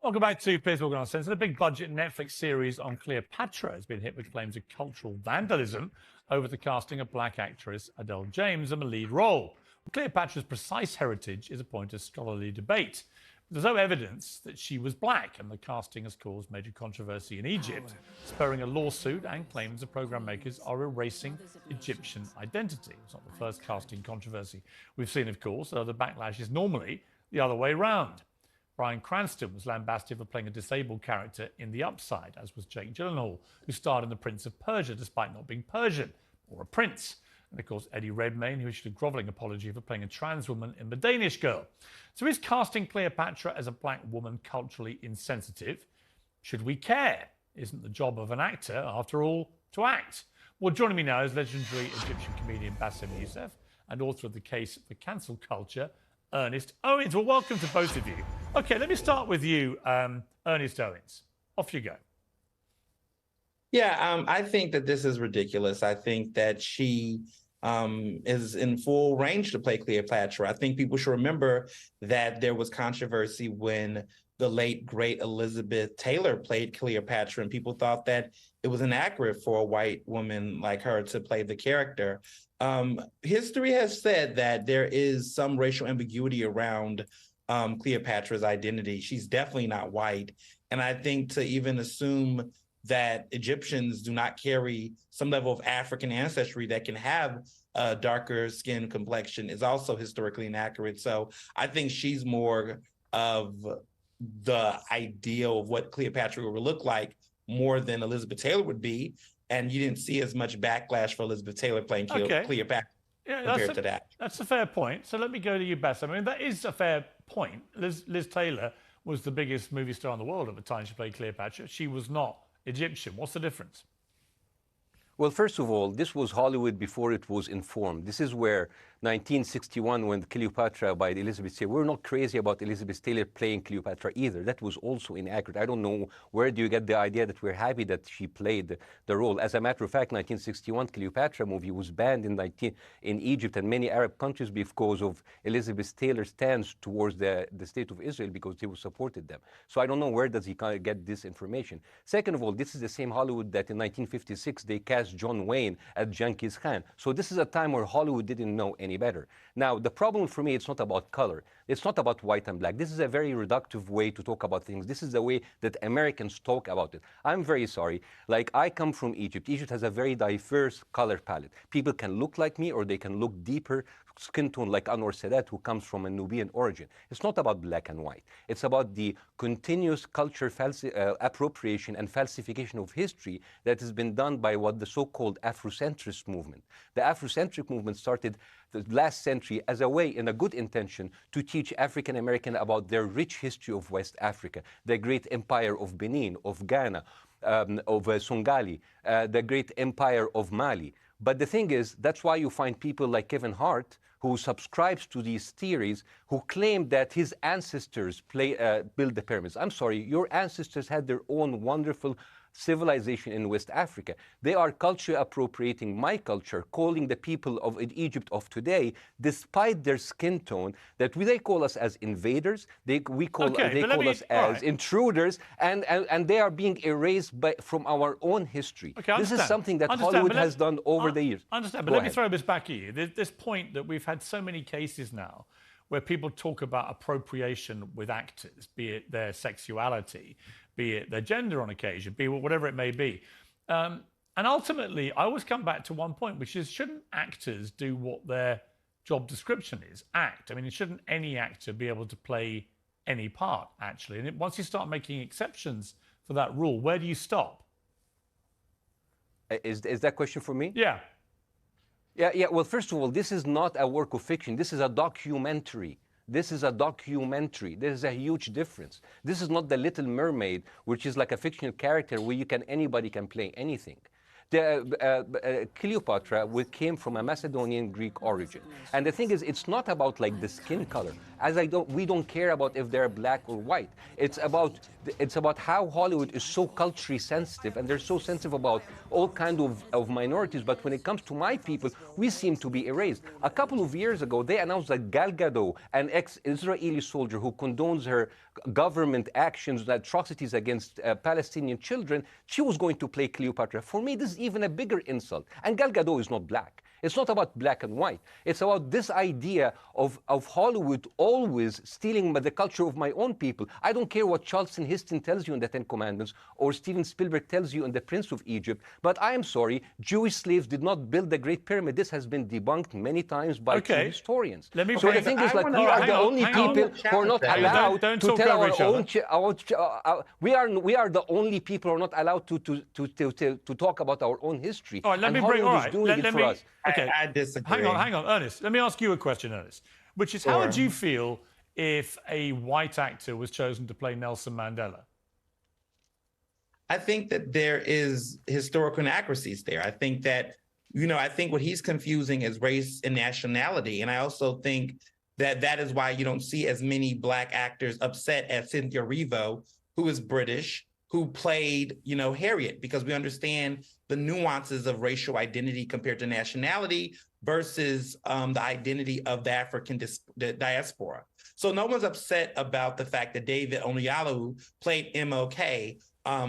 Welcome back to Please Organise Sense. The big budget Netflix series on Cleopatra has been hit with claims of cultural vandalism over the casting of black actress Adele James in the lead role. Cleopatra's precise heritage is a point of scholarly debate. There's no evidence that she was black, and the casting has caused major controversy in Egypt, spurring a lawsuit and claims the programme makers are erasing Egyptian identity. It's not the first casting controversy we've seen, of course, though the backlash is normally the other way round. Bryan Cranston was lambasted for playing a disabled character in The Upside, as was Jake Gyllenhaal, who starred in The Prince of Persia despite not being Persian or a prince. And of course, Eddie Redmayne, who issued a grovelling apology for playing a trans woman in The Danish Girl. So is casting Cleopatra as a black woman culturally insensitive? Should we care? Isn't the job of an actor, after all, to act? Well, joining me now is legendary Egyptian comedian Bassem Youssef and author of The Case for Cancel Culture, Ernest Owens. Well, welcome to both of you. Okay, let me start with you, Ernest Owens. Off you go. Yeah, I think that this is ridiculous. I think that she is in full range to play Cleopatra. I think people should remember that there was controversy when the late, great Elizabeth Taylor played Cleopatra, and people thought that it was inaccurate for a white woman like her to play the character. History has said that there is some racial ambiguity around Cleopatra's identity. She's definitely not white. And I think to even assume that Egyptians do not carry some level of African ancestry that can have a darker skin complexion is also historically inaccurate. So I think she's more of the ideal of what Cleopatra would look like more than Elizabeth Taylor would be. And you didn't see as much backlash for Elizabeth Taylor playing Cleopatra compared to that. That's a fair point. So let me go to you, Bess. I mean, that is a fair point. Liz Taylor was the biggest movie star in the world at the time she played Cleopatra. She was not Egyptian. What's the difference? Well, first of all, this was Hollywood before it was informed. This is where 1961, when Cleopatra by Elizabeth Taylor, we're not crazy about Elizabeth Taylor playing Cleopatra either. That was also inaccurate. I don't know where do you get the idea that we're happy that she played the role. As a matter of fact, 1961 Cleopatra movie was banned in Egypt and many Arab countries because of Elizabeth Taylor's stance towards the state of Israel, because they supported them. So I don't know where does he get this information. Second of all, this is the same Hollywood that in 1956 they cast John Wayne as Genghis Khan. So this is a time where Hollywood didn't know any better. Now, the problem for me, it's not about color. It's not about white and black. This is a very reductive way to talk about things. This is the way that Americans talk about it. I'm very sorry. Like, I come from Egypt. Egypt has a very diverse color palette. People can look like me or they can look deeper skin tone like Anwar Sadat, who comes from a Nubian origin. It's not about black and white. It's about the continuous culture appropriation and falsification of history that has been done by what the so-called Afrocentrist movement. The Afrocentric movement started the last century as a way, in a good intention, to teach African American about their rich history of West Africa, the great empire of Benin, of Ghana, of Songhali, the great empire of Mali. But the thing is, that's why you find people like Kevin Hart, who subscribes to these theories, who claim that his ancestors built the pyramids. I'm sorry, your ancestors had their own wonderful civilization in West Africa. They are culture appropriating my culture, calling the people of Egypt of today, despite their skin tone, that they call us as invaders, they call us as intruders, and they are being erased from our own history. This is something that Hollywood has done over the years. I understand, but let me throw this back at you. There's this point that we've had so many cases now where people talk about appropriation with actors, be it their sexuality, be it their gender on occasion, be it whatever it may be. And ultimately, I always come back to one point, which is, shouldn't actors do what their job description is? Act. I mean, shouldn't any actor be able to play any part, actually? And once you start making exceptions for that rule, where do you stop? Is that question for me? Yeah. Yeah. Well, first of all, this is not a work of fiction. This is a documentary. This is a documentary. There's a huge difference. This is not The Little Mermaid, which is like a fictional character where anybody can play anything. Cleopatra came from a Macedonian Greek origin. And the thing is, it's not about like the skin color. We don't care about if they're black or white. It's about how Hollywood is so culturally sensitive, and they're so sensitive about all kinds of minorities. But when it comes to my people, we seem to be erased. A couple of years ago, they announced that Gal Gadot, an ex-Israeli soldier who condones her government actions, atrocities against Palestinian children, she was going to play Cleopatra. For me, this is even a bigger insult. And Gal Gadot is not black. It's not about black and white. It's about this idea of Hollywood always stealing the culture of my own people. I don't care what Charlton Heston tells you in the Ten Commandments or Steven Spielberg tells you in The Prince of Egypt, but I am sorry, Jewish slaves did not build the Great Pyramid. This has been debunked many times by two historians. Let me so the thing is, like, we are the only people who are not allowed to tell our own... We are the only people who are not allowed to talk about our own history. All right, let me bring... All right, doing it for us. Okay. I disagree. Hang on, Ernest. Let me ask you a question, Ernest, which is, how would you feel if a white actor was chosen to play Nelson Mandela? I think that there is historical inaccuracies there. I think that, I think what he's confusing is race and nationality. And I also think that that is why you don't see as many black actors upset as Cynthia Erivo, who is British, who played, Harriet, because we understand the nuances of racial identity compared to nationality versus the identity of the African diaspora. So no one's upset about the fact that David Oyelowo played MLK.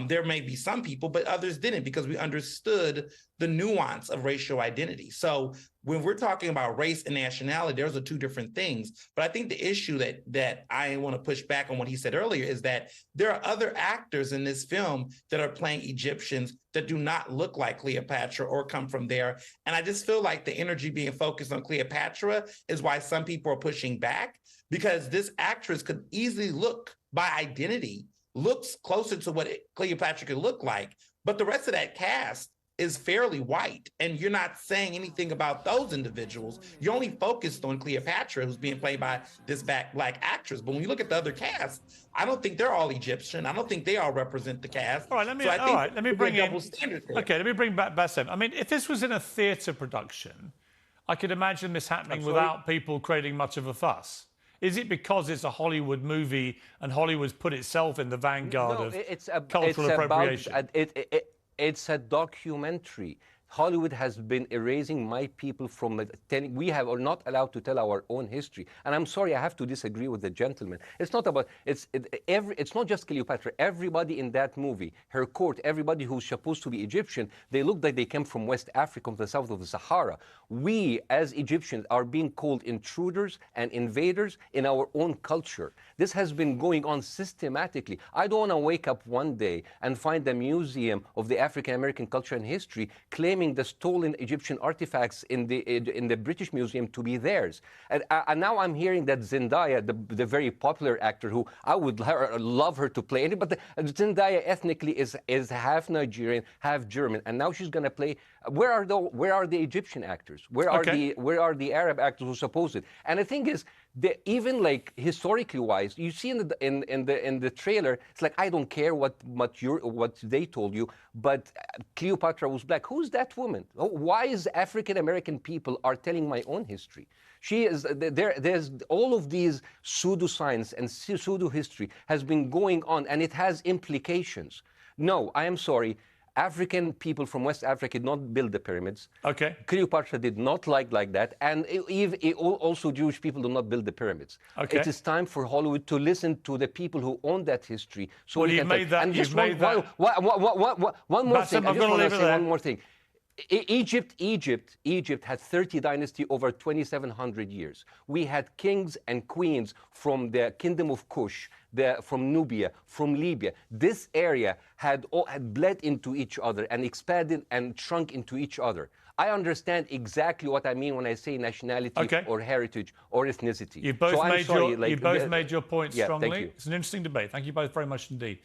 There may be some people, but others didn't, because we understood the nuance of racial identity. So when we're talking about race and nationality, those are two different things. But I think the issue that I want to push back on what he said earlier is that there are other actors in this film that are playing Egyptians that do not look like Cleopatra or come from there. And I just feel like the energy being focused on Cleopatra is why some people are pushing back, because this actress could easily look, by identity, looks closer to what Cleopatra could look like, but the rest of that cast is fairly white, and you're not saying anything about those individuals. You're only focused on Cleopatra, who's being played by this black actress. But when you look at the other cast, I don't think they're all Egyptian. I don't think they all represent the cast. All right, let me bring in double standard there. Okay, let me bring back Bassem. I mean, if this was in a theatre production, I could imagine this happening without people creating much of a fuss. Is it because it's a Hollywood movie and Hollywood's put itself in the vanguard of cultural appropriation? It's a documentary. Hollywood has been erasing my people from telling. We are not allowed to tell our own history. And I'm sorry, I have to disagree with the gentleman. It's not about, it's not just Cleopatra. Everybody in that movie, her court, everybody who's supposed to be Egyptian, they look like they came from West Africa, from the south of the Sahara. We, as Egyptians, are being called intruders and invaders in our own culture. This has been going on systematically. I don't want to wake up one day and find the Museum of the African American Culture and History claiming the stolen Egyptian artifacts in the British Museum to be theirs. And now I'm hearing that Zendaya, the very popular actor, who I would love her to play, but Zendaya ethnically is half Nigerian, half German, and now she's going to play. Where are the Egyptian actors? Where are the Arab actors who suppose it? And the thing is, even like historically wise, you see in the trailer, it's like, I don't care what they told you, but Cleopatra was black. Who's that woman? Why is African American people are telling my own history? She is there's all of these pseudoscience and pseudo history has been going on, and it has implications. No, I am sorry. African people from West Africa did not build the pyramids. Okay. Cleopatra did not like that. And also Jewish people do not build the pyramids. Okay. It is time for Hollywood to listen to the people who own that history. So well, you've made that. And just one more thing. I just want to say one more thing. Egypt had 30 dynasties over 2,700 years. We had kings and queens from the kingdom of Kush, from Nubia, from Libya. This area had bled into each other and expanded and shrunk into each other. I understand exactly what I mean when I say nationality or heritage or ethnicity. You both made your point strongly. It's an interesting debate. Thank you both very much indeed.